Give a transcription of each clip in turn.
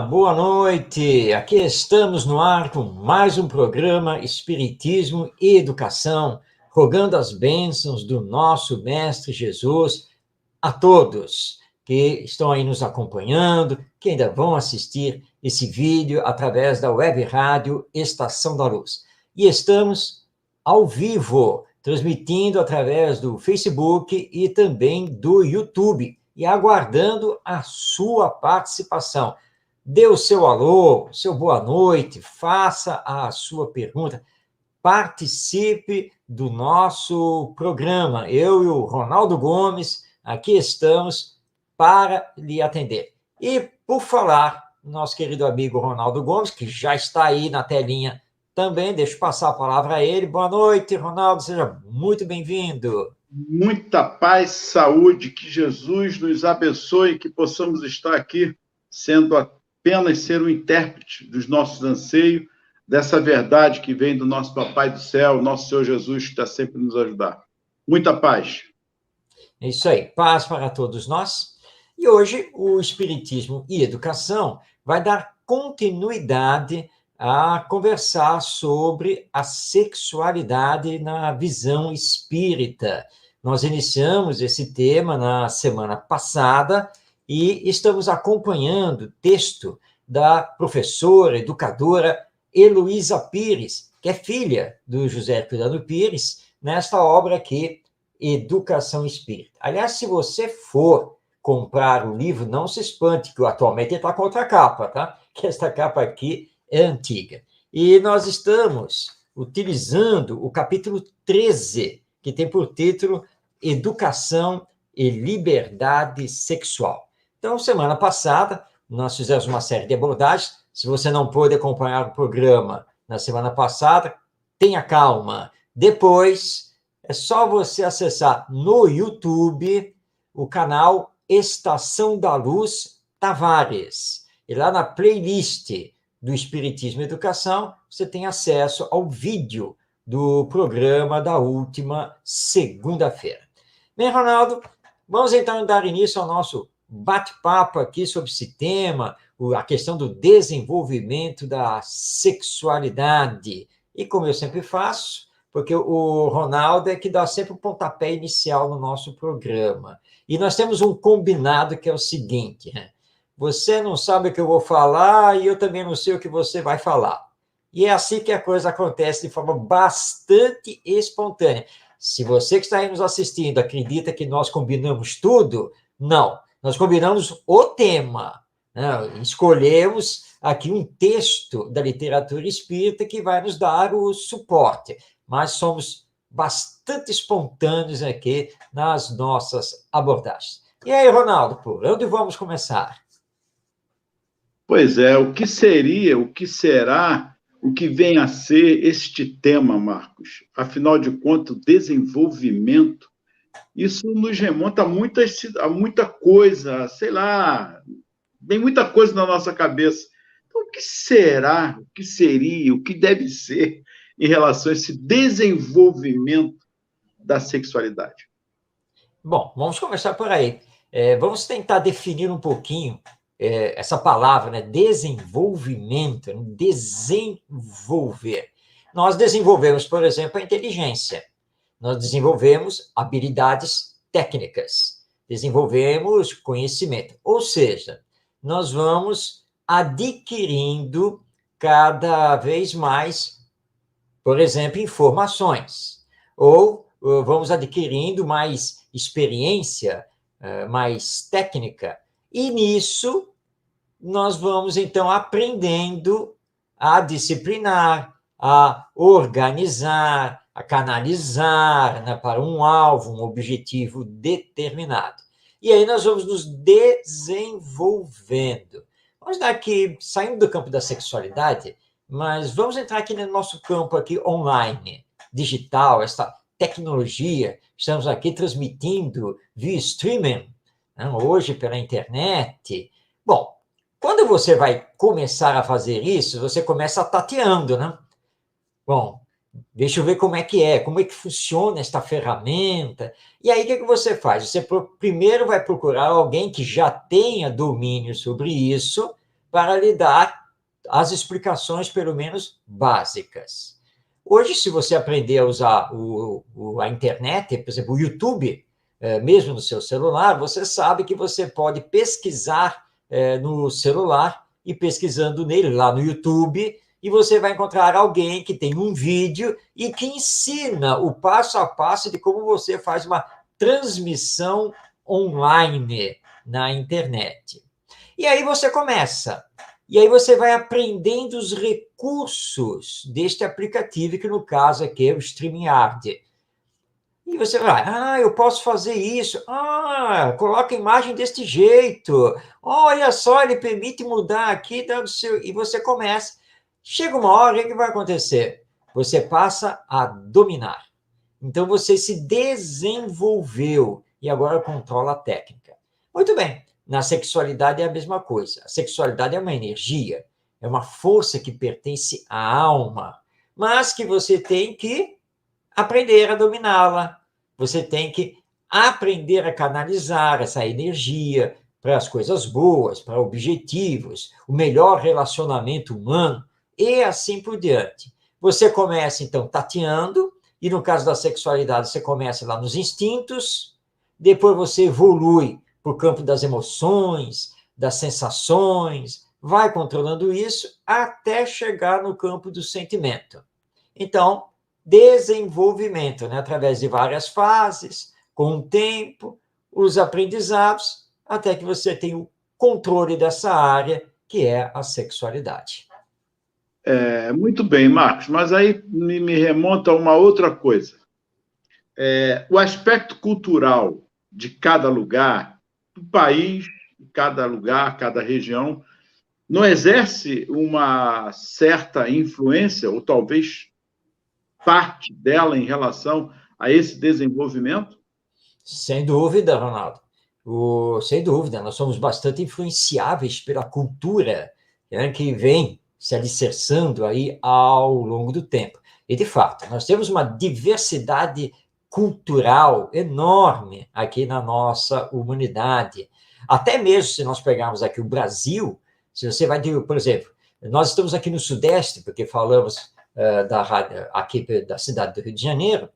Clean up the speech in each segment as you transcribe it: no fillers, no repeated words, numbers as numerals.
boa noite. Aqui estamos no ar com mais um programa Espiritismo e Educação, rogando as bênçãos do nosso Mestre Jesus a todos que estão aí nos acompanhando, que ainda vão assistir esse vídeo através da web rádio Estação da Luz. E estamos ao vivo, transmitindo através do Facebook e também do YouTube, e aguardando a sua participação. Dê o seu alô, seu boa noite, faça a sua pergunta, participe do nosso programa. Eu e o Ronaldo Gomes, aqui estamos para lhe atender. E, por falar, nosso querido amigo Ronaldo Gomes, que já está aí na telinha também, deixo passar a palavra a ele. Boa noite, Ronaldo, seja muito bem-vindo. Muita paz, saúde, que Jesus nos abençoe, que possamos estar aqui sendo apenas ser o intérprete dos nossos anseios, dessa verdade que vem do nosso Papai do Céu, nosso Senhor Jesus, que está sempre nos ajudar. Muita paz. É isso aí, paz para todos nós. E hoje o Espiritismo e Educação vai dar continuidade a conversar sobre a sexualidade na visão espírita. Nós iniciamos esse tema na semana passada e estamos acompanhando o texto da professora, educadora Heloísa Pires, que é filha do José Herculano Pires, nesta obra aqui, Educação Espírita. Aliás, se você for comprar o livro, não se espante, que atualmente está com outra capa, tá? Que esta capa aqui é antiga. E nós estamos utilizando o capítulo 13, que tem por título Educação e Liberdade Sexual. Então, semana passada, nós fizemos uma série de abordagens. Se você não pôde acompanhar o programa na semana passada, tenha calma. Depois, é só você acessar no YouTube o canal Estação da Luz Tavares. E lá na playlist do Espiritismo e Educação, você tem acesso ao vídeo do programa da última segunda-feira. Bem, Ronaldo, vamos então dar início ao nosso bate-papo aqui sobre esse tema, a questão do desenvolvimento da sexualidade. E como eu sempre faço, porque o Ronaldo é que dá sempre o pontapé inicial no nosso programa. E nós temos um combinado que é o seguinte: você não sabe o que eu vou falar e eu também não sei o que você vai falar. E é assim que a coisa acontece de forma bastante espontânea. Se você que está aí nos assistindo acredita que nós combinamos tudo, não. Nós combinamos o tema, né? Escolhemos aqui um texto da literatura espírita que vai nos dar o suporte, mas somos bastante espontâneos aqui nas nossas abordagens. E aí, Ronaldo, por onde vamos começar? Pois é, o que seria, o que será, o que vem a ser este tema, Marcos? Afinal de contas, o desenvolvimento, isso nos remonta a muita coisa, sei lá, vem muita coisa na nossa cabeça. Então, o que será, o que seria, o que deve ser em relação a esse desenvolvimento da sexualidade? Bom, vamos começar por aí. Vamos tentar definir um pouquinho essa palavra, né? Desenvolvimento, desenvolver. Nós desenvolvemos, por exemplo, a inteligência. Nós desenvolvemos habilidades técnicas. Desenvolvemos conhecimento. Ou seja, nós vamos adquirindo cada vez mais, por exemplo, informações. Ou vamos adquirindo mais experiência, mais técnica. E nisso, nós vamos, então, aprendendo a disciplinar, a organizar, a canalizar, né, para um alvo, um objetivo determinado. E aí nós vamos nos desenvolvendo. Vamos dar aqui, saindo do campo da sexualidade, mas vamos entrar aqui no nosso campo aqui online, digital, essa tecnologia. Estamos aqui transmitindo via streaming, né, hoje pela internet. Bom, quando você vai começar a fazer isso, você começa tateando, né? Bom, deixa eu ver como é que funciona esta ferramenta. E aí, o que você faz? Você primeiro vai procurar alguém que já tenha domínio sobre isso, para lhe dar as explicações, pelo menos, básicas. Hoje, se você aprender a usar a internet, por exemplo, o YouTube, mesmo no seu celular, você sabe que você pode pesquisar no celular e pesquisando nele, lá no YouTube, e você vai encontrar alguém que tem um vídeo e que ensina o passo a passo de como você faz uma transmissão online na internet. E aí você começa. E aí você vai aprendendo os recursos deste aplicativo, que no caso aqui é o StreamYard. E você vai, eu posso fazer isso. Coloca a imagem deste jeito. Olha só, ele permite mudar aqui. E você começa. Chega uma hora, o que vai acontecer? Você passa a dominar. Então, você se desenvolveu e agora controla a técnica. Muito bem. Na sexualidade é a mesma coisa. A sexualidade é uma energia, é uma força que pertence à alma, mas que você tem que aprender a dominá-la. Você tem que aprender a canalizar essa energia para as coisas boas, para objetivos, o melhor relacionamento humano e assim por diante. Você começa, então, tateando, e no caso da sexualidade, você começa lá nos instintos, depois você evolui para o campo das emoções, das sensações, vai controlando isso até chegar no campo do sentimento. Então, desenvolvimento, né? Através de várias fases, com o tempo, os aprendizados, até que você tenha o controle dessa área, que é a sexualidade. Muito bem, Marcos, mas aí me remonta a uma outra coisa. O aspecto cultural de cada lugar, do país, cada lugar, cada região, não exerce uma certa influência, ou talvez parte dela em relação a esse desenvolvimento? Sem dúvida, Ronaldo. Sem dúvida, nós somos bastante influenciáveis pela cultura, né, que vem se alicerçando aí ao longo do tempo. E, de fato, nós temos uma diversidade cultural enorme aqui na nossa humanidade. Até mesmo se nós pegarmos aqui o Brasil, se você vai ter, por exemplo, nós estamos aqui no Sudeste, porque falamos aqui da cidade do Rio de Janeiro,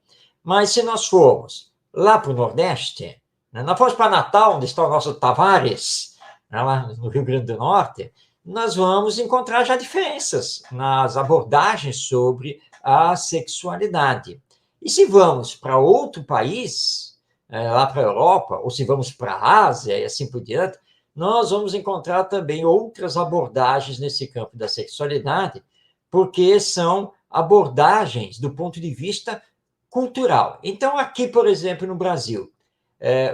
mas se nós formos lá para o Nordeste, né, nós fomos para Natal, onde está o nosso Tavares, né, lá no Rio Grande do Norte, nós vamos encontrar já diferenças nas abordagens sobre a sexualidade. E se vamos para outro país, lá para a Europa, ou se vamos para a Ásia e assim por diante, nós vamos encontrar também outras abordagens nesse campo da sexualidade, porque são abordagens do ponto de vista cultural. Então, aqui, por exemplo, no Brasil,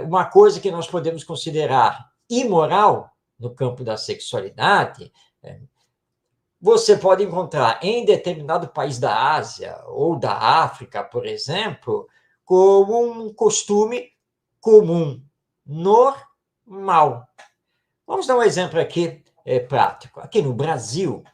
uma coisa que nós podemos considerar imoral no campo da sexualidade, você pode encontrar em determinado país da Ásia ou da África, por exemplo, como um costume comum, normal. Vamos dar um exemplo aqui prático. Aqui no Brasil,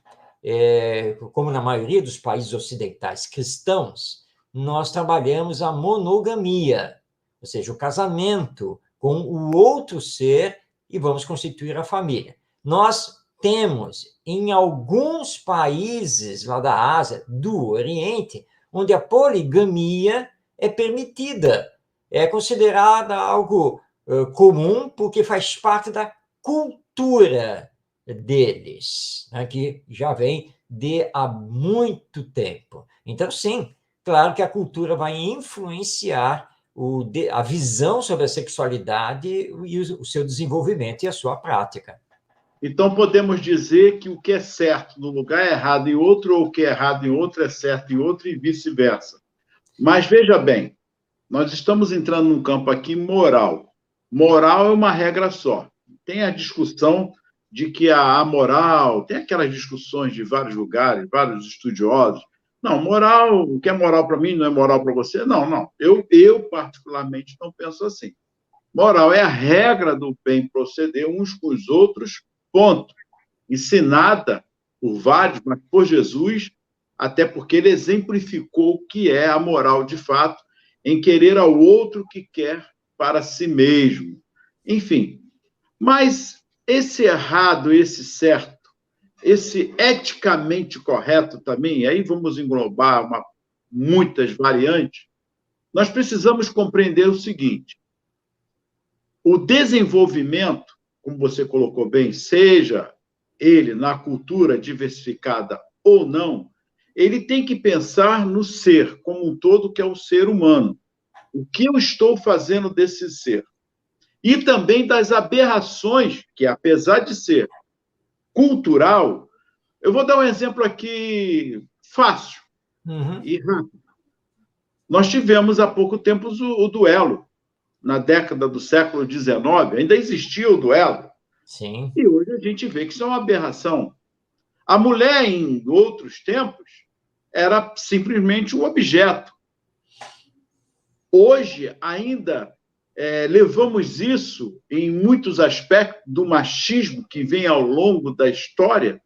como na maioria dos países ocidentais cristãos, nós trabalhamos a monogamia, ou seja, o casamento com o outro ser e vamos constituir a família. Nós temos em alguns países lá da Ásia, do Oriente, onde a poligamia é permitida, é considerada algo comum porque faz parte da cultura deles, né, que já vem de há muito tempo. Então, sim, claro que a cultura vai influenciar a visão sobre a sexualidade e o seu desenvolvimento e a sua prática. Então, podemos dizer que o que é certo num lugar é errado em outro, ou o que é errado em outro é certo em outro, e vice-versa. Mas veja bem, nós estamos entrando num campo aqui moral. Moral é uma regra só. Tem a discussão de que a moral, tem aquelas discussões de vários lugares, vários estudiosos. Não, moral, o que é moral para mim não é moral para você? Não. Eu, particularmente, não penso assim. Moral é a regra do bem proceder uns com os outros, ponto. Ensinada por vários, mas por Jesus, até porque ele exemplificou o que é a moral de fato, em querer ao outro o que quer para si mesmo. Enfim, mas esse errado, esse certo, esse eticamente correto também, e aí vamos englobar muitas variantes, nós precisamos compreender o seguinte: o desenvolvimento, como você colocou bem, seja ele na cultura diversificada ou não, ele tem que pensar no ser como um todo, que é o ser humano. O que eu estou fazendo desse ser? E também das aberrações, que apesar de ser cultural, eu vou dar um exemplo aqui fácil e rápido. Nós tivemos há pouco tempo o duelo. Na década do século XIX, ainda existia o duelo. Sim. E hoje a gente vê que isso é uma aberração. A mulher, em outros tempos, era simplesmente um objeto. Hoje, ainda levamos isso, em muitos aspectos, do machismo que vem ao longo da história,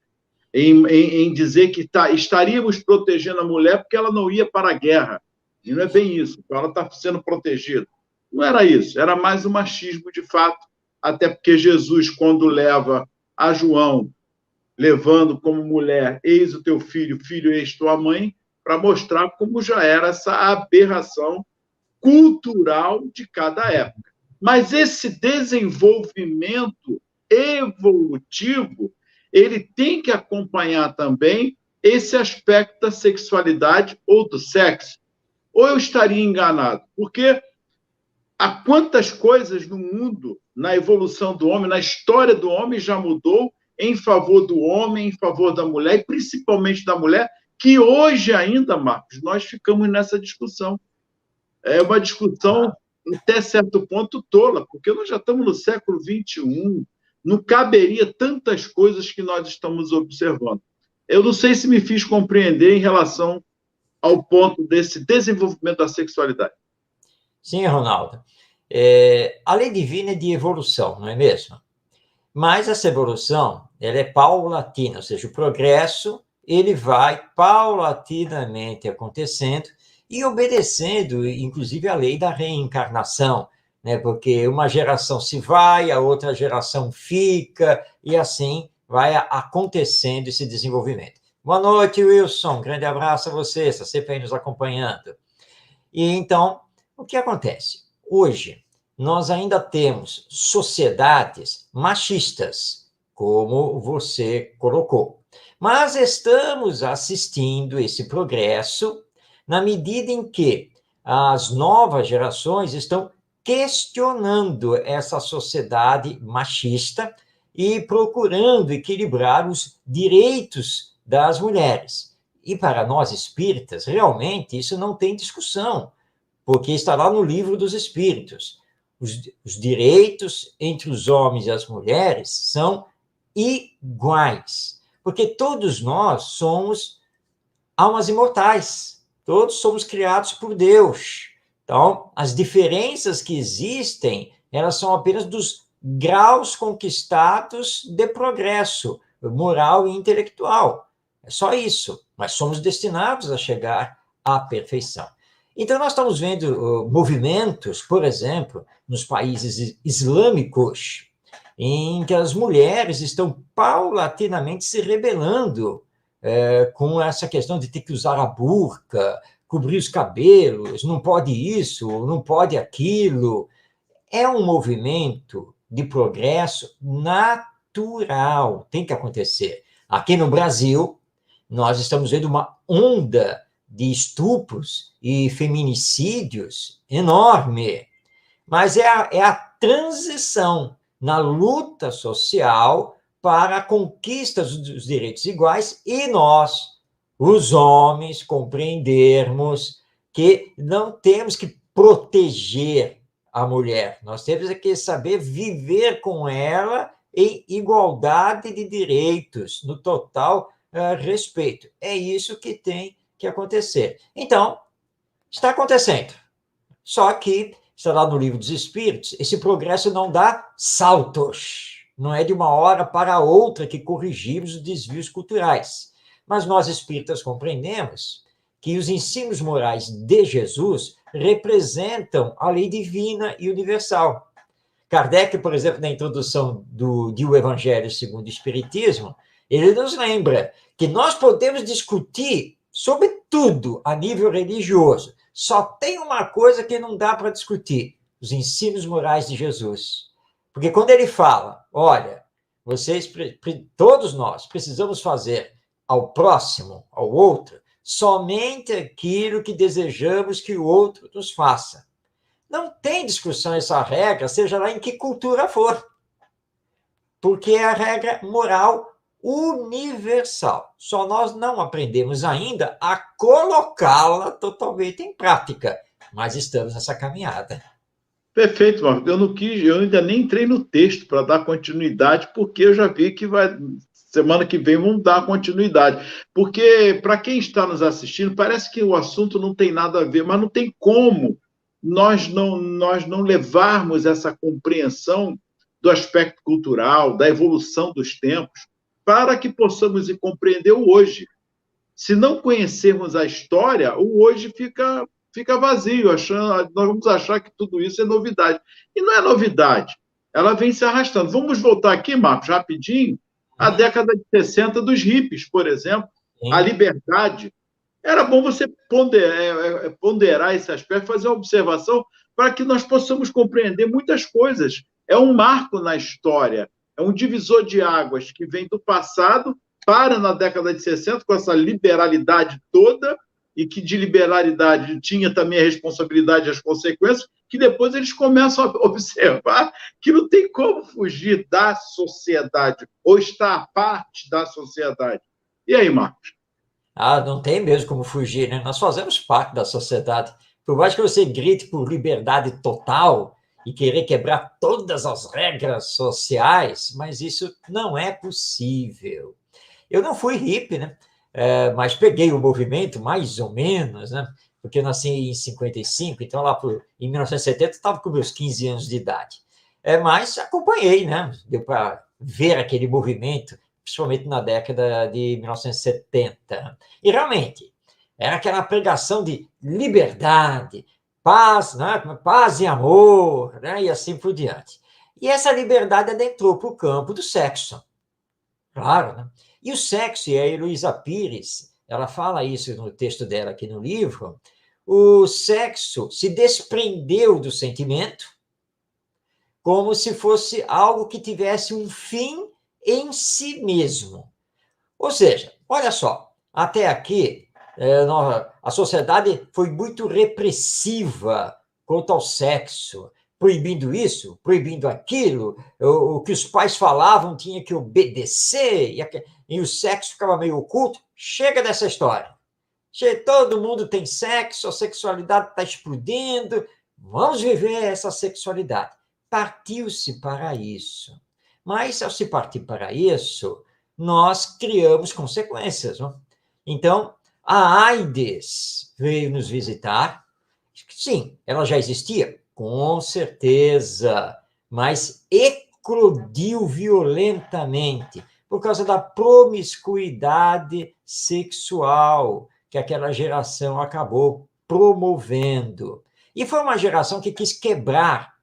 em dizer que estaríamos protegendo a mulher porque ela não ia para a guerra. E não é bem isso, ela está sendo protegida. Não era isso, era mais o machismo de fato, até porque Jesus, quando leva a João, levando como mulher, eis o teu filho, filho, eis tua mãe, para mostrar como já era essa aberração cultural de cada época. Mas esse desenvolvimento evolutivo, ele tem que acompanhar também esse aspecto da sexualidade ou do sexo. Ou eu estaria enganado? Porque há quantas coisas no mundo, na evolução do homem, na história do homem, já mudou em favor do homem, em favor da mulher, e principalmente da mulher, que hoje ainda, Marcos, nós ficamos nessa discussão. É uma discussão, até certo ponto, tola, porque nós já estamos no século XXI, não caberia tantas coisas que nós estamos observando. Eu não sei se me fiz compreender em relação ao ponto desse desenvolvimento da sexualidade. Sim, Ronaldo. A lei divina é de evolução, não é mesmo? Mas essa evolução, ela é paulatina, ou seja, o progresso, ele vai paulatinamente acontecendo e obedecendo, inclusive, a lei da reencarnação, né? Porque uma geração se vai, a outra geração fica, e assim vai acontecendo esse desenvolvimento. Boa noite, Wilson. Grande abraço a você, está sempre aí nos acompanhando. E então, o que acontece? Hoje, nós ainda temos sociedades machistas, como você colocou. Mas estamos assistindo esse progresso na medida em que as novas gerações estão questionando essa sociedade machista e procurando equilibrar os direitos das mulheres. E para nós espíritas, realmente, isso não tem discussão, porque está lá no Livro dos Espíritos. Os direitos entre os homens e as mulheres são iguais, porque todos nós somos almas imortais, todos somos criados por Deus. Então, as diferenças que existem, elas são apenas dos graus conquistados de progresso moral e intelectual. É só isso. Mas somos destinados a chegar à perfeição. Então, nós estamos vendo movimentos, por exemplo, nos países islâmicos, em que as mulheres estão paulatinamente se rebelando com essa questão de ter que usar a burca, cobrir os cabelos, não pode isso, não pode aquilo. É um movimento de progresso natural, tem que acontecer. Aqui no Brasil, nós estamos vendo uma onda de estupros e feminicídios enorme, mas é a transição na luta social para a conquista dos direitos iguais e nós, os homens, compreendermos que não temos que proteger a mulher, nós temos que saber viver com ela em igualdade de direitos, no total respeito. É isso que tem que acontecer. Então, está acontecendo. Só que, está lá no Livro dos Espíritos, esse progresso não dá saltos. Não é de uma hora para outra que corrigimos os desvios culturais. Mas nós, espíritas, compreendemos que os ensinos morais de Jesus representam a lei divina e universal. Kardec, por exemplo, na introdução do Evangelho segundo o Espiritismo, Ele nos lembra que nós podemos discutir sobre tudo a nível religioso. Só tem uma coisa que não dá para discutir: os ensinos morais de Jesus. Porque quando ele fala, olha, vocês, todos nós, precisamos fazer ao próximo, ao outro, somente aquilo que desejamos que o outro nos faça. Não tem discussão essa regra, seja lá em que cultura for, porque é a regra moral universal. Só nós não aprendemos ainda a colocá-la totalmente em prática, mas estamos nessa caminhada. Perfeito, Marco. Eu ainda nem entrei no texto para dar continuidade, porque eu já vi que semana que vem vamos dar continuidade. Porque, para quem está nos assistindo, parece que o assunto não tem nada a ver, mas não tem como nós não levarmos essa compreensão do aspecto cultural, da evolução dos tempos, para que possamos compreender o hoje. Se não conhecermos a história, o hoje fica vazio, nós vamos achar que tudo isso é novidade. E não é novidade, ela vem se arrastando. Vamos voltar aqui, Marcos, rapidinho, à década de 60 dos hippies, por exemplo, a liberdade. Era bom você ponderar esse aspecto, fazer uma observação para que nós possamos compreender muitas coisas. É um marco na história, é um divisor de águas que vem do passado para na década de 60 com essa liberalidade toda, e que de liberalidade tinha também a responsabilidade e as consequências, que depois eles começam a observar que não tem como fugir da sociedade, ou estar à parte da sociedade. E aí, Marcos? Não tem mesmo como fugir, né? Nós fazemos parte da sociedade. Por mais que você grite por liberdade total e querer quebrar todas as regras sociais, mas isso não é possível. Eu não fui hippie, né? Mas peguei o movimento, mais ou menos, né? Porque eu nasci em 55, então em 1970 eu estava com meus 15 anos de idade. Mas acompanhei, né? Deu para ver aquele movimento, principalmente na década de 1970. E realmente, era aquela pregação de liberdade, paz, né? Paz e amor, né? E assim por diante. E essa liberdade adentrou para o campo do sexo. Claro, né? E o sexo, e a Heloísa Pires, ela fala isso no texto dela aqui no livro, o sexo se desprendeu do sentimento como se fosse algo que tivesse um fim em si mesmo. Ou seja, olha só, até aqui a sociedade foi muito repressiva quanto ao sexo, proibindo isso, proibindo aquilo, o que os pais falavam tinha que obedecer, e o sexo ficava meio oculto. Chega dessa história. Todo mundo tem sexo, a sexualidade está explodindo, vamos viver essa sexualidade. Partiu-se para isso. Mas, ao se partir para isso, nós criamos consequências. Não? Então, a AIDS veio nos visitar. Sim, ela já existia, com certeza, mas eclodiu violentamente por causa da promiscuidade sexual que aquela geração acabou promovendo. E foi uma geração que quis quebrar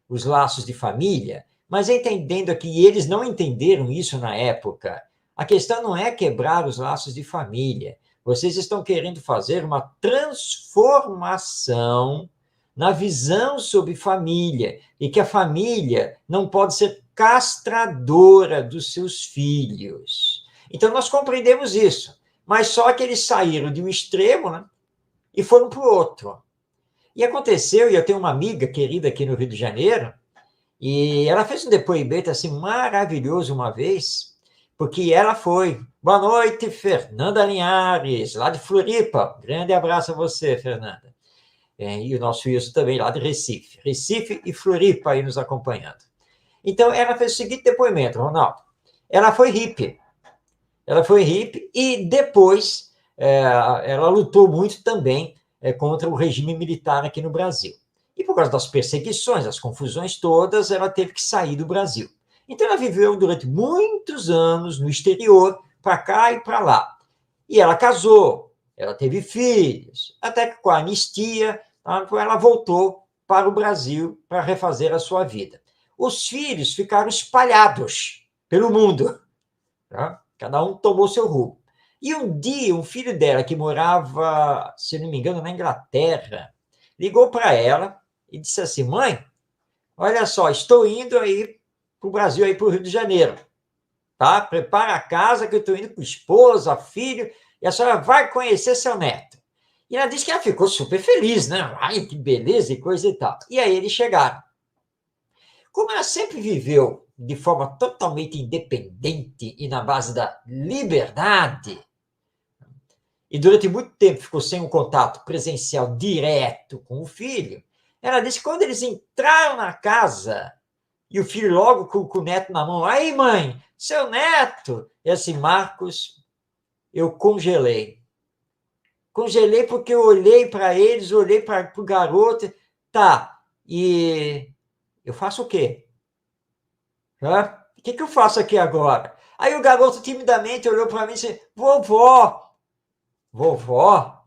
os laços de família, mas entendendo que eles não entenderam isso na época. A questão não é quebrar os laços de família. Vocês estão querendo fazer uma transformação na visão sobre família, e que a família não pode ser castradora dos seus filhos. Então, nós compreendemos isso, mas só que eles saíram de um extremo, né, e foram para o outro. E aconteceu, e eu tenho uma amiga querida aqui no Rio de Janeiro, e ela fez um depoimento assim maravilhoso uma vez, porque ela foi. Boa noite, Fernanda Linhares, lá de Floripa. Grande abraço a você, Fernanda. E o nosso Wilson também, lá de Recife. Recife e Floripa aí nos acompanhando. Então, ela fez o seguinte depoimento, Ronaldo. Ela foi hippie. Ela foi hippie e depois ela lutou muito também contra o regime militar aqui no Brasil. E por causa das perseguições, das confusões todas, ela teve que sair do Brasil. Então, ela viveu durante muitos anos no exterior, para cá e para lá. E ela casou, ela teve filhos, até que com a anistia, ela voltou para o Brasil para refazer a sua vida. Os filhos ficaram espalhados pelo mundo. Tá? Cada um tomou seu rumo. E um dia, um filho dela, que morava, se não me engano, na Inglaterra, ligou para ela e disse assim: mãe, olha só, estou indo aí para o Brasil, aí para o Rio de Janeiro, tá? Prepara a casa que eu estou indo com esposa, filho, e a senhora vai conhecer seu neto. E ela disse que ela ficou super feliz, né? Ai, que beleza e coisa e tal. E aí eles chegaram. Como ela sempre viveu de forma totalmente independente e na base da liberdade, e durante muito tempo ficou sem um contato presencial direto com o filho, ela disse que quando eles entraram na casa, e o filho logo com o neto na mão, aí mãe, seu neto, e assim, Marcos, eu congelei. Congelei porque eu olhei para eles, olhei para o garoto, tá, e eu faço o quê? O que eu faço aqui agora? Aí o garoto timidamente olhou para mim e disse, vovó, vovó?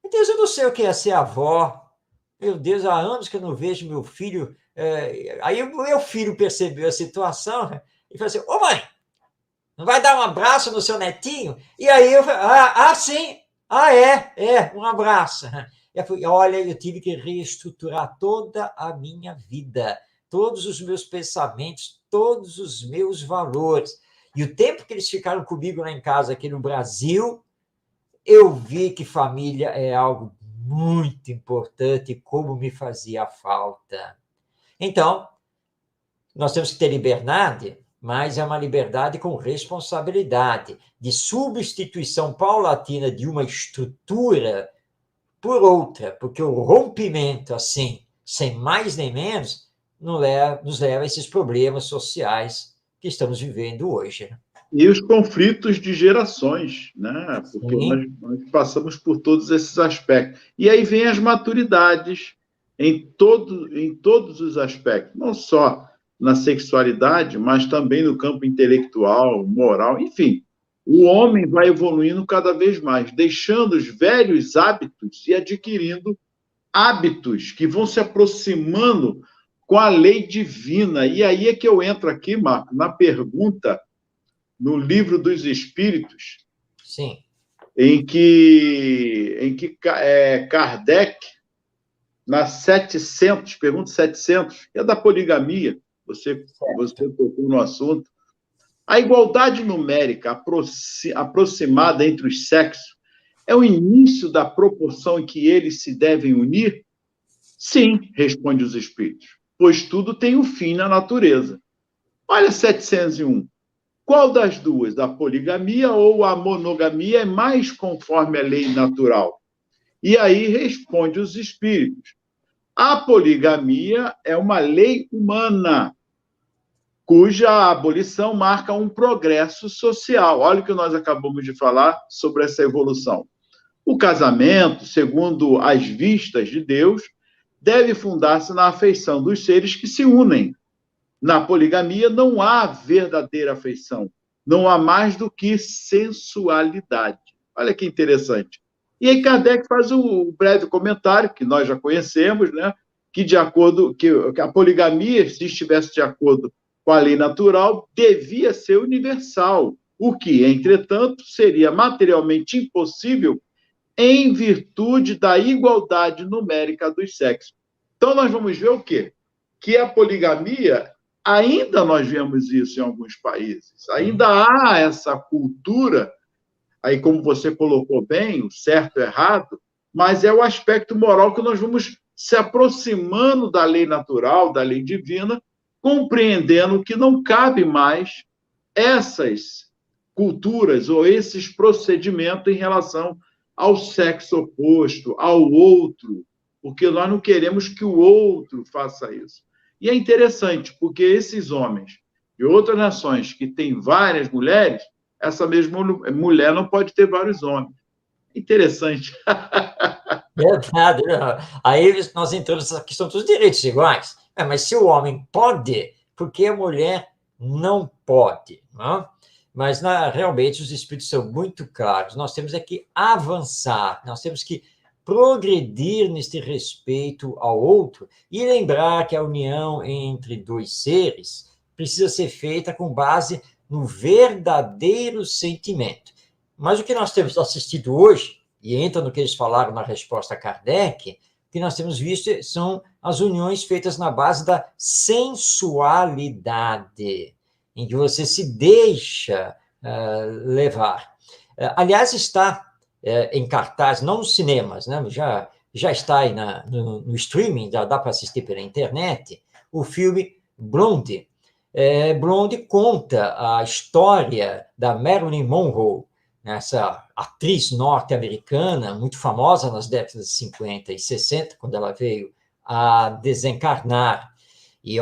Meu Deus, eu não sei o que é ser avó. Meu Deus, há anos que eu não vejo meu filho. Aí o meu filho percebeu a situação, né, e falou assim, ô mãe, não vai dar um abraço no seu netinho? E aí eu falei, sim, um abraço. Eu falei, olha, eu tive que reestruturar toda a minha vida, todos os meus pensamentos, todos os meus valores. E o tempo que eles ficaram comigo lá em casa, aqui no Brasil, eu vi que família é algo muito importante, como me fazia falta. Então, nós temos que ter liberdade, mas é uma liberdade com responsabilidade, de substituição paulatina de uma estrutura por outra, porque o rompimento, assim, sem mais nem menos, nos leva a esses problemas sociais que estamos vivendo hoje. E os conflitos de gerações, né? Porque Sim, nós passamos por todos esses aspectos. E aí vem as maturidades em todos os aspectos, não só na sexualidade, mas também no campo intelectual, moral, enfim. O homem vai evoluindo cada vez mais, deixando os velhos hábitos e adquirindo hábitos que vão se aproximando com a lei divina. E aí é que eu entro aqui, Marco, na pergunta no Livro dos Espíritos, sim. em que Kardec, na 700, pergunta 700, que é da poligamia, você tocou no assunto, a igualdade numérica aproximada entre os sexos é o início da proporção em que eles se devem unir? Sim, responde os espíritos, pois tudo tem um fim na natureza. Olha 701. Qual das duas, a poligamia ou a monogamia, é mais conforme a lei natural? E aí responde os espíritos. A poligamia é uma lei humana, cuja abolição marca um progresso social. Olha o que nós acabamos de falar sobre essa evolução. O casamento, segundo as vistas de Deus, deve fundar-se na afeição dos seres que se unem. Na poligamia não há verdadeira afeição. Não há mais do que sensualidade. Olha que interessante. E aí Kardec faz um breve comentário, que nós já conhecemos, né? Que de acordo que a poligamia, se estivesse de acordo com a lei natural, devia ser universal, o que, entretanto, seria materialmente impossível em virtude da igualdade numérica dos sexos. Então, nós vamos ver o quê? Que a poligamia, ainda nós vemos isso em alguns países, ainda há essa cultura, aí como você colocou bem, o certo e o errado, mas é o aspecto moral que nós vamos se aproximando da lei natural, da lei divina, compreendendo que não cabe mais essas culturas ou esses procedimentos em relação ao sexo oposto, ao outro, porque nós não queremos que o outro faça isso. E é interessante, porque esses homens de outras nações que têm várias mulheres, essa mesma mulher não pode ter vários homens. Interessante. Verdade. Aí nós entramos nessa questão dos direitos iguais. Mas se o homem pode, por que a mulher não pode? Não? Mas realmente os espíritos são muito claros. Nós temos é que avançar, nós temos que progredir neste respeito ao outro e lembrar que a união entre dois seres precisa ser feita com base no verdadeiro sentimento. Mas o que nós temos assistido hoje, e entra no que eles falaram na resposta a Kardec, o que nós temos visto são as uniões feitas na base da sensualidade, em que você se deixa levar. Aliás, está em cartaz, não nos cinemas, né? Já está aí no streaming, já dá para assistir pela internet, o filme Blonde. Blonde conta a história da Marilyn Monroe, essa atriz norte-americana, muito famosa nas décadas de 50 e 60, quando ela veio a desencarnar. E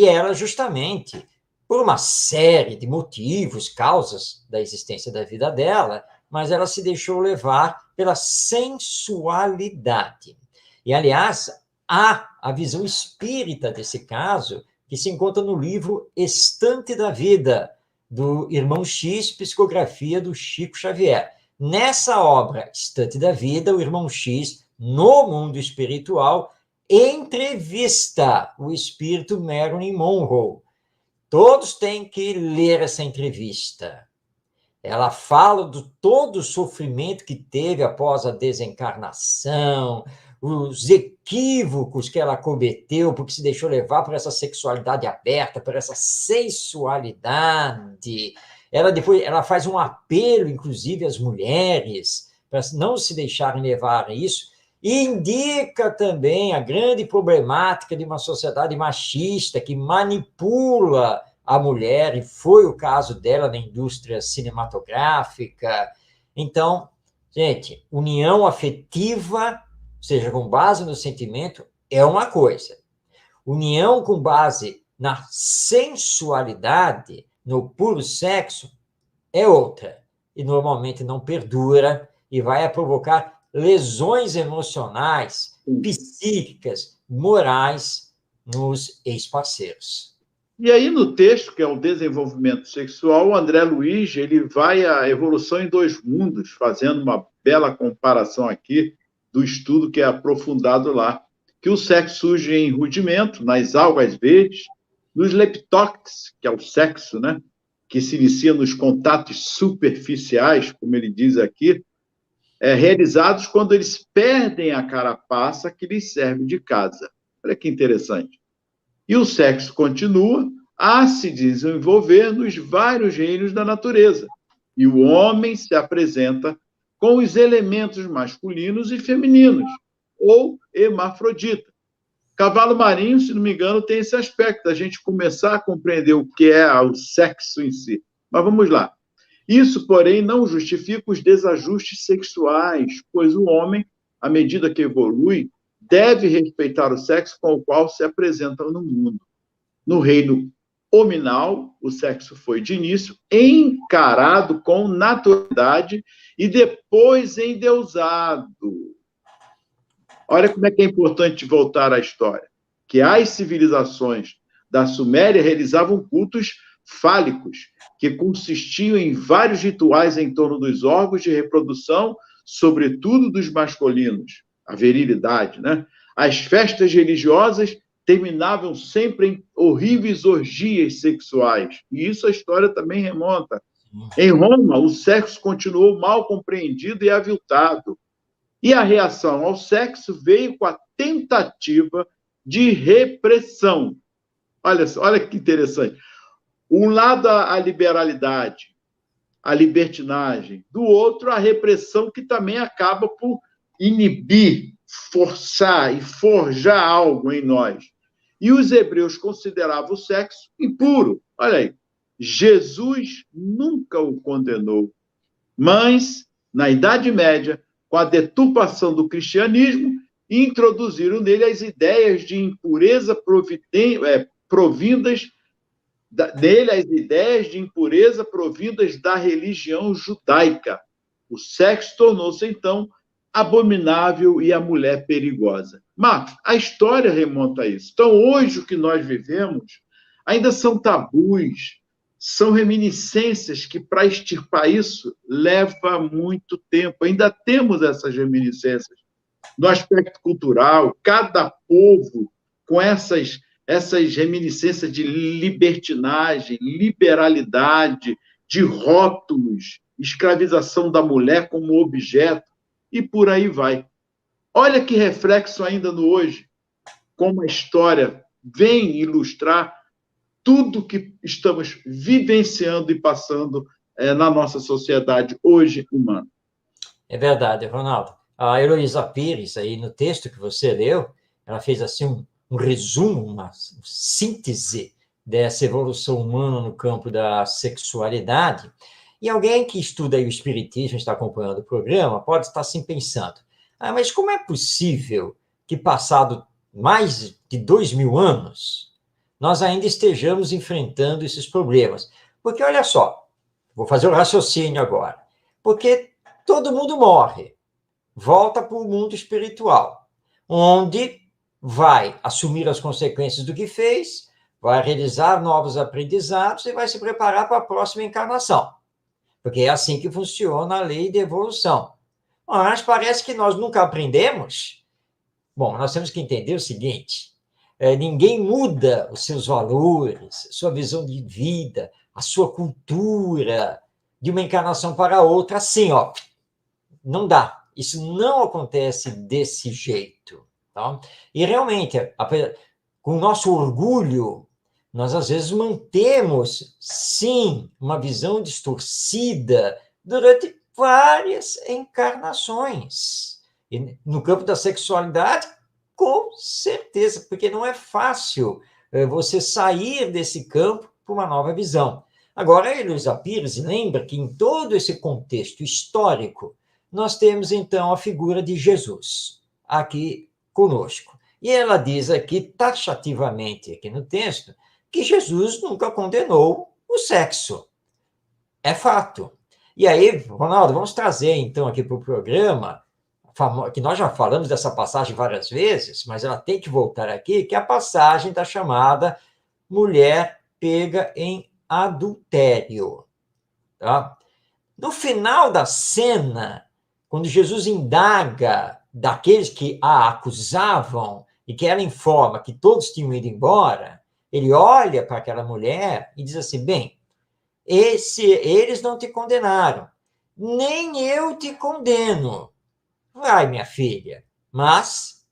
ela justamente, por uma série de motivos, causas da existência da vida dela, mas ela se deixou levar pela sensualidade. E, aliás, há a visão espírita desse caso, que se encontra no livro Estante da Vida, do Irmão X, psicografia do Chico Xavier. Nessa obra, Estante da Vida, o Irmão X, no mundo espiritual, entrevista o espírito Marilyn Monroe. Todos têm que ler essa entrevista. Ela fala de todo o sofrimento que teve após a desencarnação, os equívocos que ela cometeu, porque se deixou levar por essa sexualidade aberta, por essa sensualidade. Ela faz um apelo, inclusive, às mulheres, para não se deixarem levar a isso, e indica também a grande problemática de uma sociedade machista que manipula a mulher, e foi o caso dela na indústria cinematográfica. Então, gente, união afetiva, seja com base no sentimento, é uma coisa. União com base na sensualidade, no puro sexo, é outra. E normalmente não perdura e vai provocar lesões emocionais, psíquicas, morais nos ex-parceiros. E aí, no texto, que é o desenvolvimento sexual, o André Luiz ele vai à evolução em dois mundos, fazendo uma bela comparação aqui do estudo que é aprofundado lá, que o sexo surge em rudimento, nas algas verdes, nos leptóctes, que é o sexo, né? Que se inicia nos contatos superficiais, como ele diz aqui, realizados quando eles perdem a carapaça que lhes serve de casa. Olha que interessante. E o sexo continua a se desenvolver nos vários reinos da natureza. E o homem se apresenta com os elementos masculinos e femininos, ou hermafrodita. Cavalo marinho, se não me engano, tem esse aspecto, da gente começar a compreender o que é o sexo em si. Mas vamos lá. Isso, porém, não justifica os desajustes sexuais, pois o homem, à medida que evolui, deve respeitar o sexo com o qual se apresenta no mundo. No reino hominal, o sexo foi, de início, encarado com naturalidade e depois endeusado. Olha como é que é importante voltar à história. Que as civilizações da Suméria realizavam cultos fálicos, que consistiam em vários rituais em torno dos órgãos de reprodução, sobretudo dos masculinos, a virilidade, né? As festas religiosas terminavam sempre em horríveis orgias sexuais. E isso a história também remonta. Em Roma, o sexo continuou mal compreendido e aviltado. E a reação ao sexo veio com a tentativa de repressão. Olha que interessante. Um lado, a liberalidade, a libertinagem. Do outro, a repressão, que também acaba por inibir, forçar e forjar algo em nós. E os hebreus consideravam o sexo impuro. Olha aí, Jesus nunca o condenou. Mas, na Idade Média, com a deturpação do cristianismo, introduziram nele as ideias de impureza provindas da religião judaica. O sexo tornou-se, então, abominável e a mulher perigosa. Marcos, a história remonta a isso. Então, hoje, o que nós vivemos ainda são tabus, são reminiscências que, para extirpar isso, leva muito tempo. Ainda temos essas reminiscências. No aspecto cultural, cada povo, com essas essas reminiscências de libertinagem, liberalidade, de rótulos, escravização da mulher como objeto, e por aí vai. Olha que reflexo ainda no hoje, como a história vem ilustrar tudo que estamos vivenciando e passando na nossa sociedade hoje humana. É verdade, Ronaldo. A Heloísa Pires, aí no texto que você leu, ela fez assim um resumo, uma síntese dessa evolução humana no campo da sexualidade. E alguém que estuda aí o espiritismo, está acompanhando o programa, pode estar assim pensando: mas como é possível que, passado mais de 2000 anos, nós ainda estejamos enfrentando esses problemas? Porque, olha só, vou fazer o raciocínio agora. Porque todo mundo morre, volta para o mundo espiritual, onde vai assumir as consequências do que fez, vai realizar novos aprendizados e vai se preparar para a próxima encarnação. Porque é assim que funciona a lei de evolução. Mas parece que nós nunca aprendemos. Bom, nós temos que entender o seguinte: ninguém muda os seus valores, sua visão de vida, a sua cultura, de uma encarnação para outra, assim, ó. Não dá. Isso não acontece desse jeito. Tá? E realmente, com o nosso orgulho, nós às vezes mantemos, sim, uma visão distorcida durante várias encarnações. E no campo da sexualidade, com certeza, porque não é fácil você sair desse campo para uma nova visão. Agora, a Heloísa Pires lembra que em todo esse contexto histórico, nós temos, então, a figura de Jesus aqui conosco. E ela diz aqui, taxativamente, aqui no texto, que Jesus nunca condenou o sexo. É fato. E aí, Ronaldo, vamos trazer, então, aqui para o programa, que nós já falamos dessa passagem várias vezes, mas ela tem que voltar aqui, que é a passagem da chamada mulher pega em adultério. Tá? No final da cena, quando Jesus indaga daqueles que a acusavam e que ela informa que todos tinham ido embora, ele olha para aquela mulher e diz assim: bem, eles não te condenaram, nem eu te condeno. Vai, minha filha, mas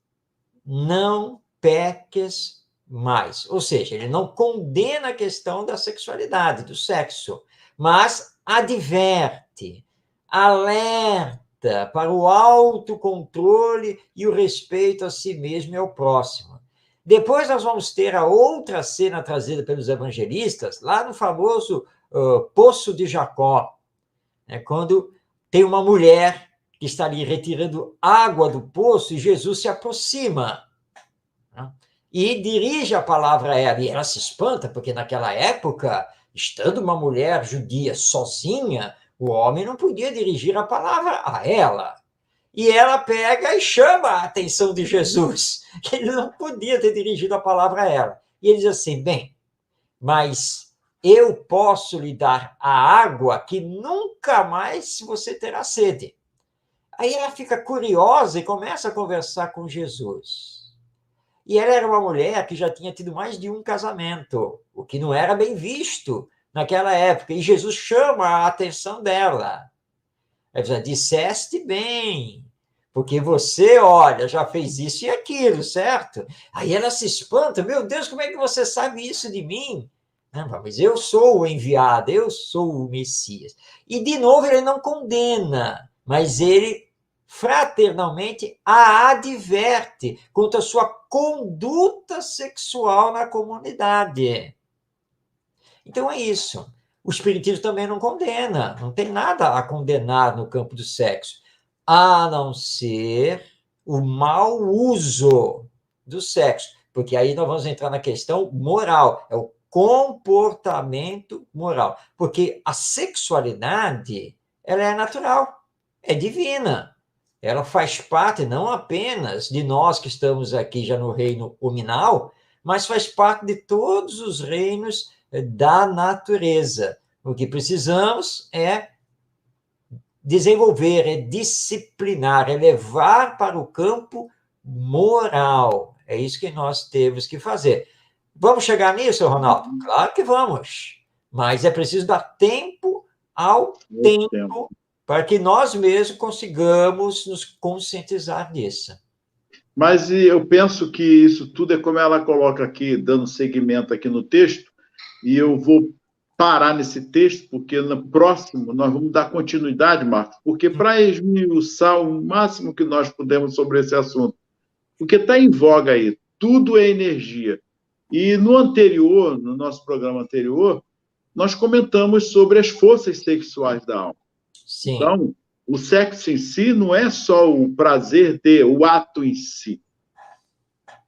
não peques mais. Ou seja, ele não condena a questão da sexualidade, do sexo, mas adverte, alerta para o autocontrole e o respeito a si mesmo e ao próximo. Depois nós vamos ter a outra cena trazida pelos evangelistas, lá no famoso Poço de Jacó, né, quando tem uma mulher que está ali retirando água do poço e Jesus se aproxima, né, e dirige a palavra a ela. E ela se espanta, porque naquela época, estando uma mulher judia sozinha, o homem não podia dirigir a palavra a ela. E ela pega e chama a atenção de Jesus, que ele não podia ter dirigido a palavra a ela. E ele diz assim: bem, mas eu posso lhe dar a água que nunca mais você terá sede. Aí ela fica curiosa e começa a conversar com Jesus. E ela era uma mulher que já tinha tido mais de um casamento, o que não era bem visto naquela época. E Jesus chama a atenção dela. Ela diz: disseste bem, porque você, olha, já fez isso e aquilo, certo? Aí ela se espanta: meu Deus, como é que você sabe isso de mim? Não, mas eu sou o enviado, eu sou o Messias. E, de novo, ele não condena, mas ele fraternalmente a adverte contra a sua conduta sexual na comunidade. Então é isso. O Espiritismo também não condena, não tem nada a condenar no campo do sexo, a não ser o mau uso do sexo, porque aí nós vamos entrar na questão moral, é o comportamento moral, porque a sexualidade, ela é natural, é divina, ela faz parte não apenas de nós que estamos aqui já no reino hominal, mas faz parte de todos os reinos da natureza. O que precisamos é desenvolver, é disciplinar, é levar para o campo moral. É isso que nós temos que fazer. Vamos chegar nisso, Ronaldo? Claro que vamos. Mas é preciso dar tempo ao tempo para que nós mesmos consigamos nos conscientizar disso. Mas eu penso que isso tudo é como ela coloca aqui, dando seguimento aqui no texto, e eu vou parar nesse texto, porque no próximo nós vamos dar continuidade, Marcos, porque para esmiuçar o máximo que nós pudermos sobre esse assunto, porque está em voga aí, tudo é energia. E no anterior, no nosso programa anterior, nós comentamos sobre as forças sexuais da alma. Sim. Então, o sexo em si não é só o prazer de, o ato em si.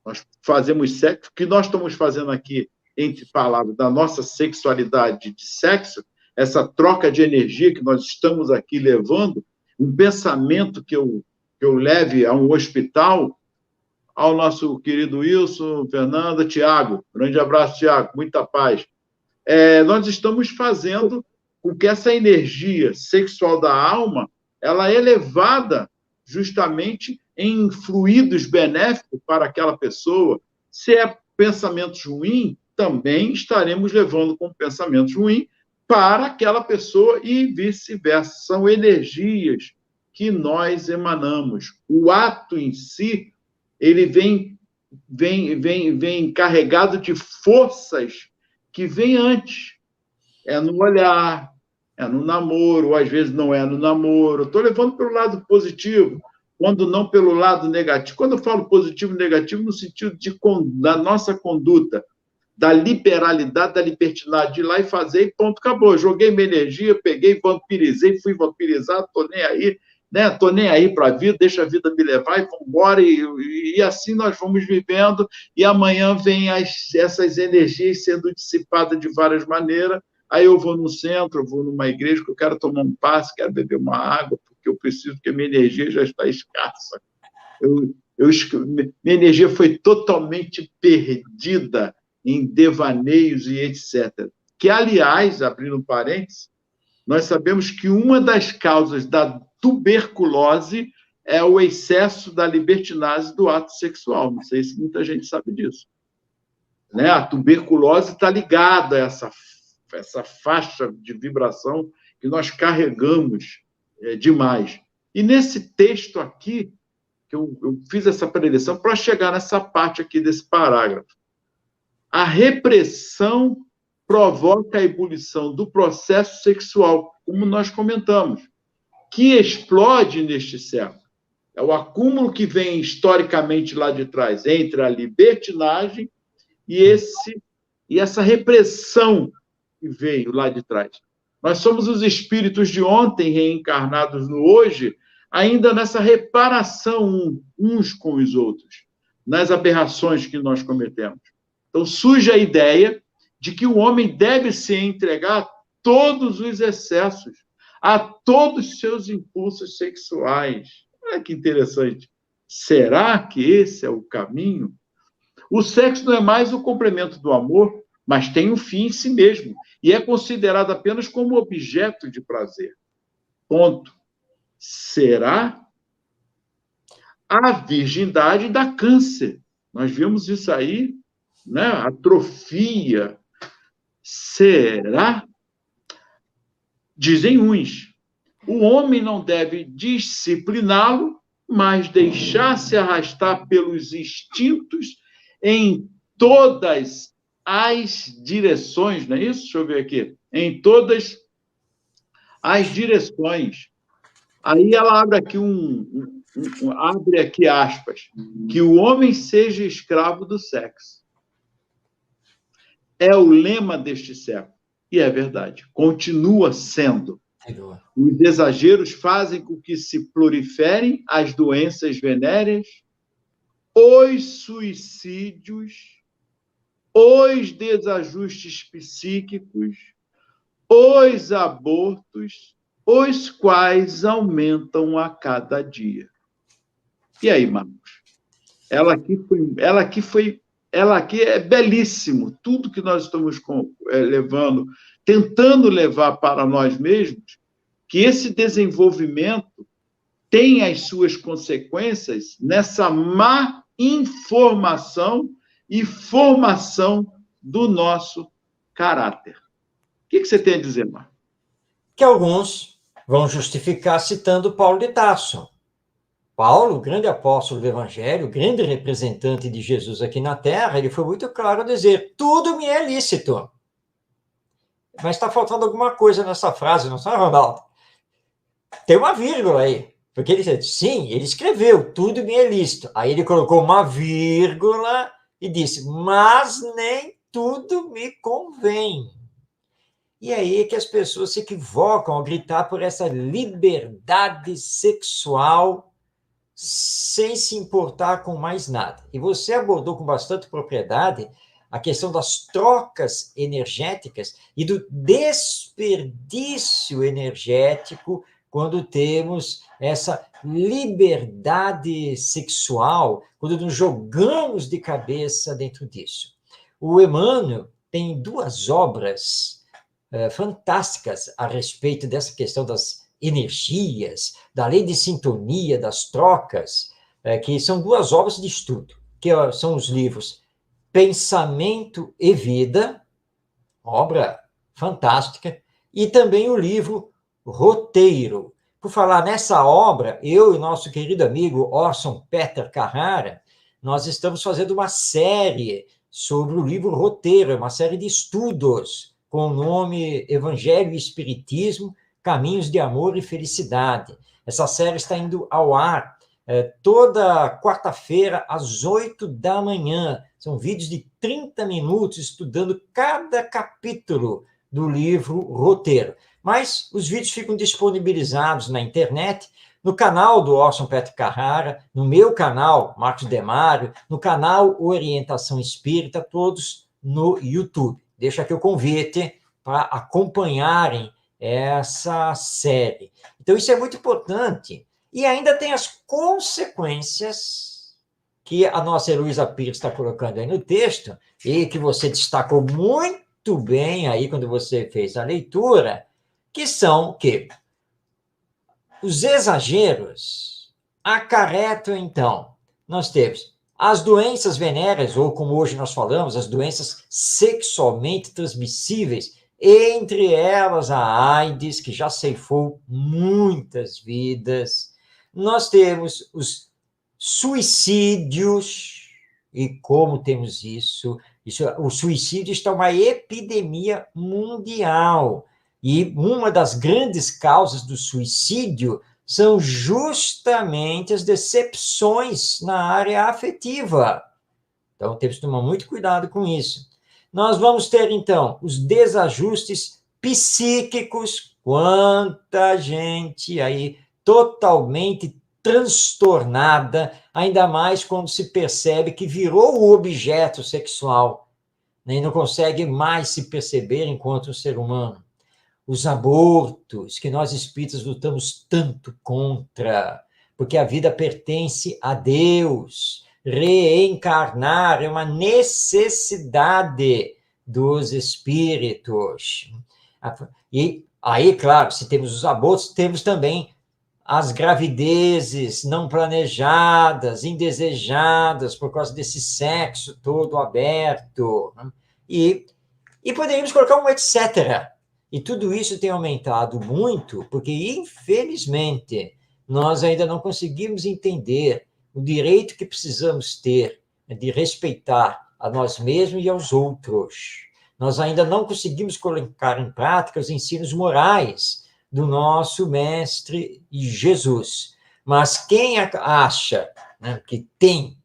Nós fazemos sexo, o que nós estamos fazendo aqui, entre palavras, da nossa sexualidade de sexo, essa troca de energia que nós estamos aqui levando, um pensamento que eu leve a um hospital, ao nosso querido Wilson, Fernanda, Tiago. Grande abraço, Tiago, muita paz. Nós estamos fazendo com que essa energia sexual da alma ela é levada justamente em fluidos benéficos para aquela pessoa. Se é pensamentos ruins, também estaremos levando com pensamentos ruins para aquela pessoa e vice-versa. São energias que nós emanamos. O ato em si, ele vem carregado de forças que vêm antes. É no olhar, é no namoro, ou às vezes não é no namoro. Estou levando pelo lado positivo, quando não pelo lado negativo. Quando eu falo positivo e negativo, no sentido da nossa conduta, da liberalidade, da libertinagem, de ir lá e fazer, e ponto, acabou. Joguei minha energia, peguei, vampirizei, fui vampirizado, estou nem aí, né? Estou nem aí para a vida, deixa a vida me levar e vamos embora, e assim nós vamos vivendo, e amanhã vem essas energias sendo dissipadas de várias maneiras. Aí eu vou no centro, eu vou numa igreja que eu quero tomar um passe, quero beber uma água, porque eu preciso, porque a minha energia já está escassa. Minha energia foi totalmente perdida em devaneios e etc. Que, aliás, abrindo parênteses, nós sabemos que uma das causas da tuberculose é o excesso da libertinagem do ato sexual. Não sei se muita gente sabe disso. Né? A tuberculose está ligada a essa faixa de vibração que nós carregamos demais. E nesse texto aqui, que eu fiz essa predição para chegar nessa parte aqui desse parágrafo. A repressão provoca a ebulição do processo sexual, como nós comentamos, que explode neste século. É o acúmulo que vem historicamente lá de trás, entre a libertinagem e essa repressão que veio lá de trás. Nós somos os espíritos de ontem reencarnados no hoje, ainda nessa reparação uns com os outros, nas aberrações que nós cometemos. Então, surge a ideia de que o homem deve se entregar a todos os excessos, a todos os seus impulsos sexuais. Olha que interessante. Será que esse é o caminho? O sexo não é mais o complemento do amor, mas tem um fim em si mesmo, e é considerado apenas como objeto de prazer. Ponto. Será? A virgindade dá câncer. Nós vimos isso aí, né? Atrofia. Será? Dizem uns. O homem não deve discipliná-lo, mas deixar-se arrastar pelos instintos em todas as direções, não é isso? Deixa eu ver aqui. Em todas as direções. Aí ela abre aqui abre aqui aspas, que o homem seja escravo do sexo. É o lema deste século. E é verdade, continua sendo. Os exageros fazem com que se proliferem as doenças venéreas, os suicídios, os desajustes psíquicos, os abortos, os quais aumentam a cada dia. E aí, Marcos? Ela aqui é belíssimo. Tudo que nós estamos levando, tentando levar para nós mesmos, que esse desenvolvimento tem as suas consequências nessa má informação e formação do nosso caráter. O que você tem a dizer, Marco? Que alguns vão justificar citando Paulo de Tarso. Paulo, o grande apóstolo do Evangelho, o grande representante de Jesus aqui na Terra, ele foi muito claro a dizer: tudo me é lícito. Mas está faltando alguma coisa nessa frase, não está, Ronaldo? Tem uma vírgula aí. Porque ele disse, sim, ele escreveu, tudo me é lícito. Aí ele colocou uma vírgula e disse, mas nem tudo me convém. E aí é que as pessoas se equivocam ao gritar por essa liberdade sexual sem se importar com mais nada. E você abordou com bastante propriedade a questão das trocas energéticas e do desperdício energético quando temos essa liberdade sexual, quando nos jogamos de cabeça dentro disso. O Emmanuel tem duas obras fantásticas a respeito dessa questão das energias, da lei de sintonia, das trocas, que são duas obras de estudo, que são os livros Pensamento e Vida, obra fantástica, e também o livro Roteiro. Por falar nessa obra, eu e nosso querido amigo Orson Peter Carrara, nós estamos fazendo uma série sobre o livro Roteiro, uma série de estudos com o nome Evangelho e Espiritismo, Caminhos de Amor e Felicidade. Essa série está indo ao ar toda quarta-feira, às 8 da manhã. São vídeos de 30 minutos estudando cada capítulo do livro Roteiro. Mas os vídeos ficam disponibilizados na internet, no canal do Orson Peter Carrara, no meu canal, Marcos Demário, no canal Orientação Espírita, todos no YouTube. Deixo aqui o convite para acompanharem essa série. Então, isso é muito importante. E ainda tem as consequências que a nossa Heloísa Pires está colocando aí no texto, e que você destacou muito bem aí quando você fez a leitura, que são que os exageros acarretam, então, nós temos as doenças venéreas, ou como hoje nós falamos, as doenças sexualmente transmissíveis, entre elas a AIDS, que já ceifou muitas vidas. Nós temos os suicídios, e como temos isso, o suicídio está uma epidemia mundial, e uma das grandes causas do suicídio são justamente as decepções na área afetiva. Então, temos que tomar muito cuidado com isso. Nós vamos ter, então, os desajustes psíquicos, quanta gente aí totalmente transtornada, ainda mais quando se percebe que virou o objeto sexual, né, e não consegue mais se perceber enquanto um ser humano. Os abortos, que nós espíritas lutamos tanto contra, porque a vida pertence a Deus. Reencarnar é uma necessidade dos espíritos. E aí, claro, se temos os abortos, temos também as gravidezes não planejadas, indesejadas, por causa desse sexo todo aberto. E poderíamos colocar um etc. E tudo isso tem aumentado muito, porque, infelizmente, nós ainda não conseguimos entender o direito que precisamos ter de respeitar a nós mesmos e aos outros. Nós ainda não conseguimos colocar em prática os ensinos morais do nosso Mestre Jesus. Mas quem acha, né, que tem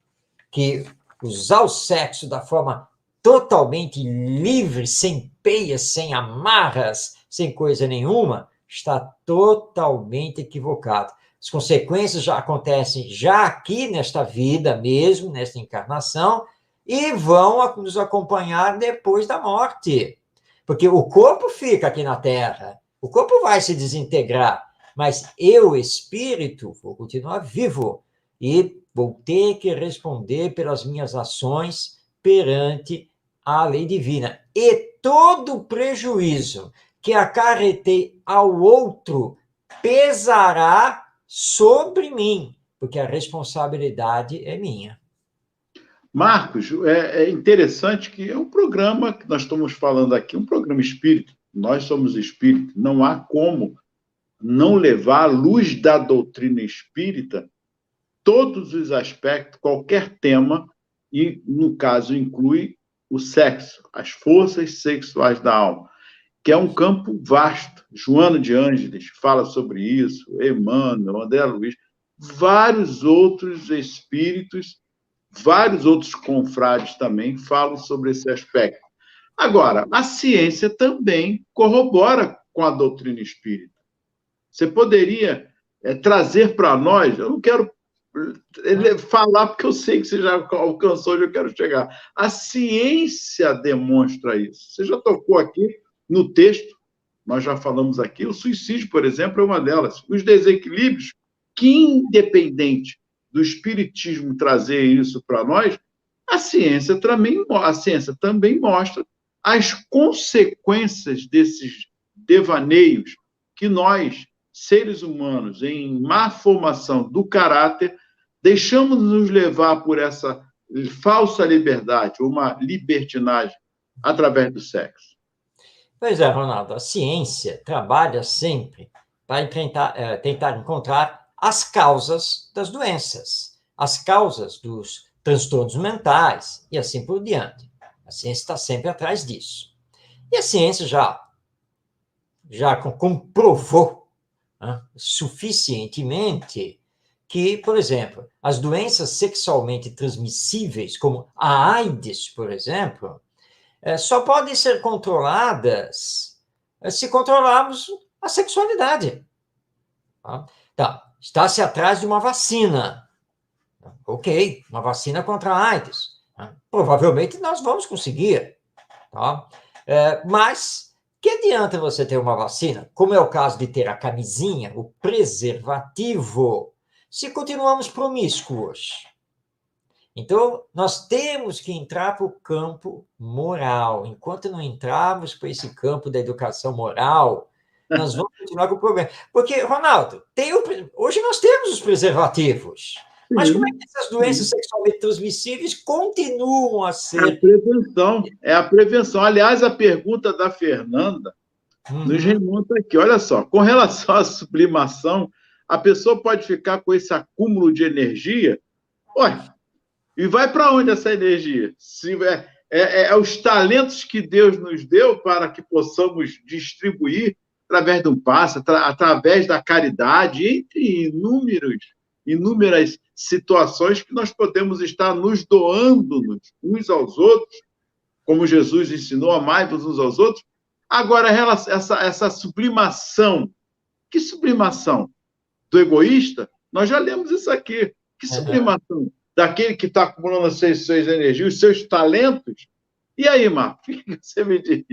que usar o sexo da forma totalmente livre, sem peias, sem amarras, sem coisa nenhuma, está totalmente equivocado. As consequências já acontecem já aqui nesta vida mesmo, nesta encarnação, e vão nos acompanhar depois da morte. Porque o corpo fica aqui na Terra, o corpo vai se desintegrar, mas eu, espírito, vou continuar vivo e vou ter que responder pelas minhas ações perante a lei divina. E todo prejuízo que acarretei ao outro pesará sobre mim, porque a responsabilidade é minha. Marcos, é interessante que é um programa que nós estamos falando aqui, um programa espírita. Nós somos espíritos, não há como não levar à luz da doutrina espírita todos os aspectos, qualquer tema, e, no caso, inclui o sexo, as forças sexuais da alma, que é um campo vasto. Joana de Ângeles fala sobre isso, Emmanuel, André Luiz, vários outros espíritos, vários outros confrades também falam sobre esse aspecto. Agora, a ciência também corrobora com a doutrina espírita. Você poderia trazer para nós, eu não quero falar porque eu sei que você já alcançou onde eu quero chegar. A ciência demonstra isso. Você já tocou aqui no texto, nós já falamos aqui, o suicídio, por exemplo, é uma delas. Os desequilíbrios, que independente do espiritismo trazer isso para nós, a ciência também mostra as consequências desses devaneios que nós, seres humanos, em má formação do caráter, deixamos nos levar por essa falsa liberdade, uma libertinagem através do sexo. Pois é, Ronaldo, a ciência trabalha sempre para tentar encontrar as causas das doenças, as causas dos transtornos mentais e assim por diante. A ciência está sempre atrás disso. E a ciência já comprovou, né, suficientemente que, por exemplo, as doenças sexualmente transmissíveis, como a AIDS, por exemplo, só podem ser controladas se controlarmos a sexualidade. Tá? Está-se atrás de uma vacina. Ok, uma vacina contra a AIDS. Provavelmente nós vamos conseguir. Tá? Mas que adianta você ter uma vacina, como é o caso de ter a camisinha, o preservativo, se continuamos promíscuos? Então, nós temos que entrar para o campo moral. Enquanto não entrarmos para esse campo da educação moral, nós vamos continuar com o problema. Porque, Ronaldo, hoje nós temos os preservativos. Mas como é que essas doenças sexualmente transmissíveis continuam a ser... É a prevenção. Aliás, a pergunta da Fernanda nos remonta aqui. Olha só, com relação à sublimação, a pessoa pode ficar com esse acúmulo de energia. Olha, e vai para onde essa energia? Se os talentos que Deus nos deu para que possamos distribuir através de um passe, através da caridade, entre inúmeras situações que nós podemos estar nos doando uns aos outros, como Jesus ensinou, amai-vos uns aos outros. Agora, essa sublimação, que sublimação? Do egoísta? Nós já lemos isso aqui. Que sublimação? Daquele que está acumulando as suas energias, os seus talentos. E aí, Marco, o que você me diz?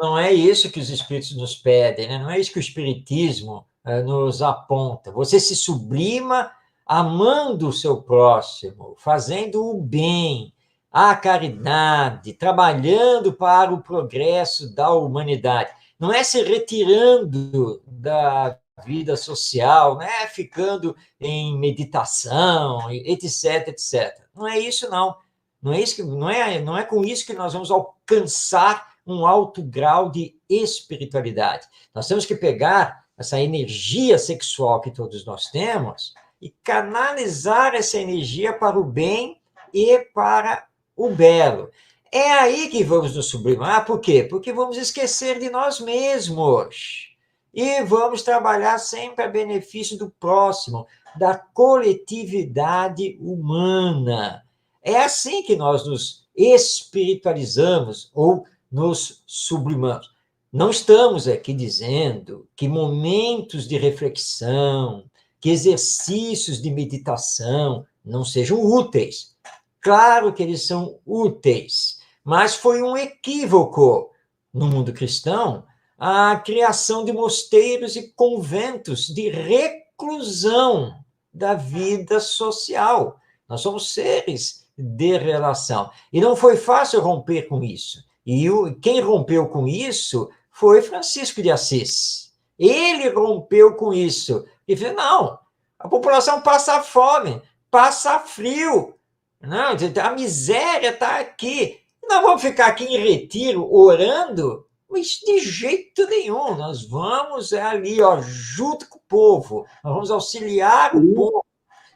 Não é isso que os espíritos nos pedem, né? Não é isso que o espiritismo nos aponta. Você se sublima amando o seu próximo, fazendo o bem, a caridade, trabalhando para o progresso da humanidade. Não é se retirando da vida social, não é ficando em meditação, etc, etc. Não é isso, não. Não é com isso que nós vamos alcançar um alto grau de espiritualidade. Nós temos que pegar essa energia sexual que todos nós temos e canalizar essa energia para o bem e para o belo. É aí que vamos nos sublimar. Por quê? Porque vamos esquecer de nós mesmos e vamos trabalhar sempre a benefício do próximo, da coletividade humana. É assim que nós nos espiritualizamos ou nos sublimamos. Não estamos aqui dizendo que momentos de reflexão, que exercícios de meditação não sejam úteis. Claro que eles são úteis, mas foi um equívoco no mundo cristão a criação de mosteiros e conventos de reclusão da vida social. Nós somos seres de relação. E não foi fácil romper com isso. E quem rompeu com isso foi Francisco de Assis. Ele rompeu com isso. E falou, não, a população passa fome, passa frio, Não, a miséria está aqui. Nós vamos ficar aqui em retiro orando? Mas de jeito nenhum. Nós vamos ali, ó, junto com o povo. Nós vamos auxiliar o povo,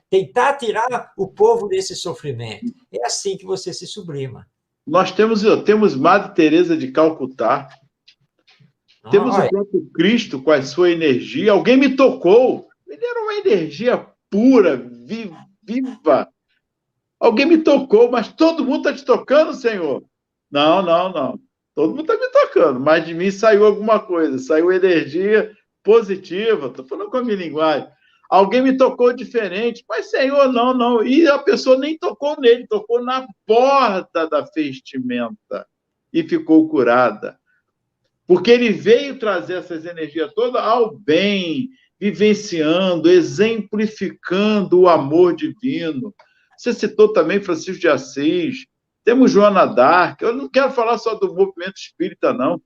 tentar tirar o povo desse sofrimento. É assim que você se sublima. Nós temos Madre Teresa de Calcutá, temos o próprio Cristo com a sua energia. Alguém me tocou. Ele era uma energia pura, viva. Alguém me tocou, mas todo mundo está te tocando, Senhor? Não, não, não. Todo mundo está me tocando, mas de mim saiu alguma coisa, saiu energia positiva. Estou falando com a minha linguagem. Alguém me tocou diferente, mas, Senhor, não, não. E a pessoa nem tocou nele, tocou na borda da vestimenta e ficou curada. Porque ele veio trazer essas energias todas ao bem, vivenciando, exemplificando o amor divino. Você citou também Francisco de Assis, temos Joana d'Arc. Eu não quero falar só do movimento espírita, não.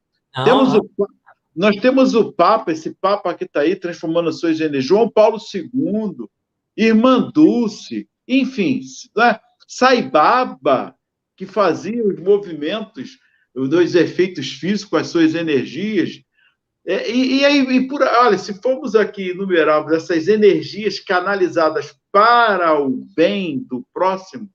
Nós temos o Papa, esse Papa que está aí transformando as suas energias, João Paulo II, Irmã Dulce, enfim, né? Sai Baba, que fazia os movimentos dos efeitos físicos, as suas energias. Olha, se formos aqui enumerarmos essas energias canalizadas para o bem do próximo,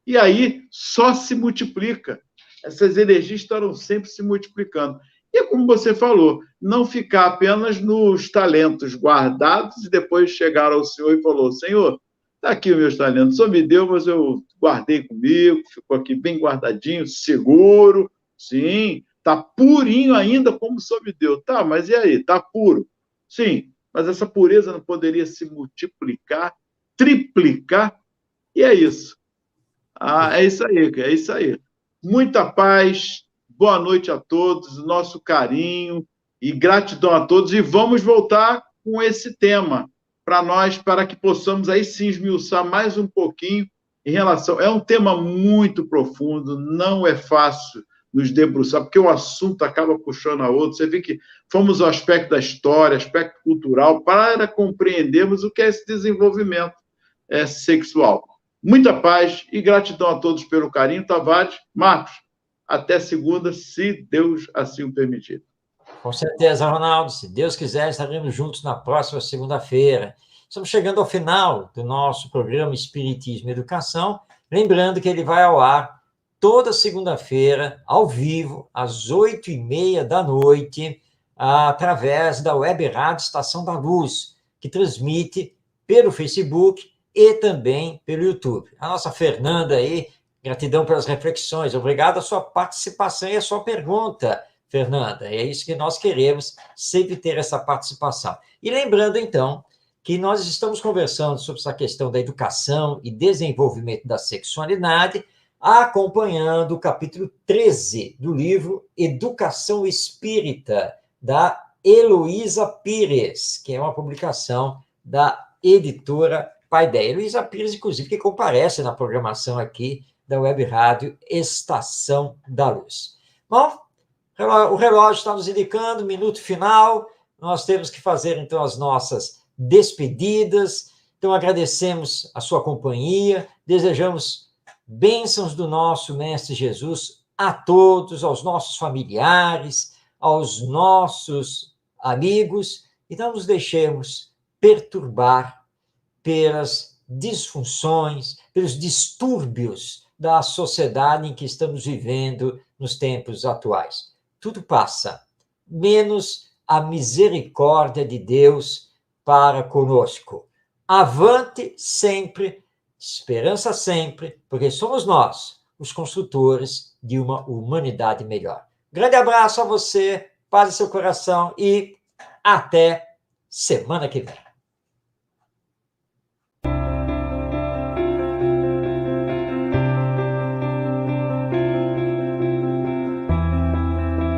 e aí só se multiplica. Essas energias estarão sempre se multiplicando. E como você falou, não ficar apenas nos talentos guardados e depois chegar ao Senhor e falou, Senhor, está aqui os meus talentos, o Senhor me deu, mas eu guardei comigo, ficou aqui bem guardadinho, seguro, sim, está purinho ainda como o Senhor me deu. Tá, mas e aí? Está puro? Sim, mas essa pureza não poderia se multiplicar, triplicar? E é isso. É isso aí, é isso aí. Muita paz, boa noite a todos, nosso carinho e gratidão a todos. E vamos voltar com esse tema para nós, para que possamos aí sim esmiuçar mais um pouquinho em relação... É um tema muito profundo, não é fácil nos debruçar, porque o assunto acaba puxando a outro. Você vê que fomos ao aspecto da história, aspecto cultural, para compreendermos o que é esse desenvolvimento sexual. Muita paz e gratidão a todos pelo carinho. Tavares, Marcos, até segunda, se Deus assim o permitir. Com certeza, Ronaldo. Se Deus quiser, estaremos juntos na próxima segunda-feira. Estamos chegando ao final do nosso programa Espiritismo e Educação. Lembrando que ele vai ao ar toda segunda-feira, ao vivo, às 8h30 da noite, através da Web Rádio Estação da Luz, que transmite pelo Facebook e também pelo YouTube. A nossa Fernanda aí, gratidão pelas reflexões. Obrigado a sua participação e a sua pergunta, Fernanda. É isso que nós queremos, sempre ter essa participação. E lembrando, então, que nós estamos conversando sobre essa questão da educação e desenvolvimento da sexualidade, acompanhando o capítulo 13 do livro Educação Espírita, da Heloísa Pires, que é uma publicação da editora Paideia. Heloísa Pires, inclusive, que comparece na programação aqui da Web Rádio Estação da Luz. Bom, o relógio está nos indicando, minuto final, nós temos que fazer, então, as nossas despedidas. Então, agradecemos a sua companhia, desejamos bênçãos do nosso Mestre Jesus a todos, aos nossos familiares, aos nossos amigos, e não nos deixemos perturbar pelas disfunções, pelos distúrbios da sociedade em que estamos vivendo nos tempos atuais. Tudo passa, menos a misericórdia de Deus para conosco. Avante sempre, esperança sempre, porque somos nós os construtores de uma humanidade melhor. Grande abraço a você, paz em seu coração e até semana que vem.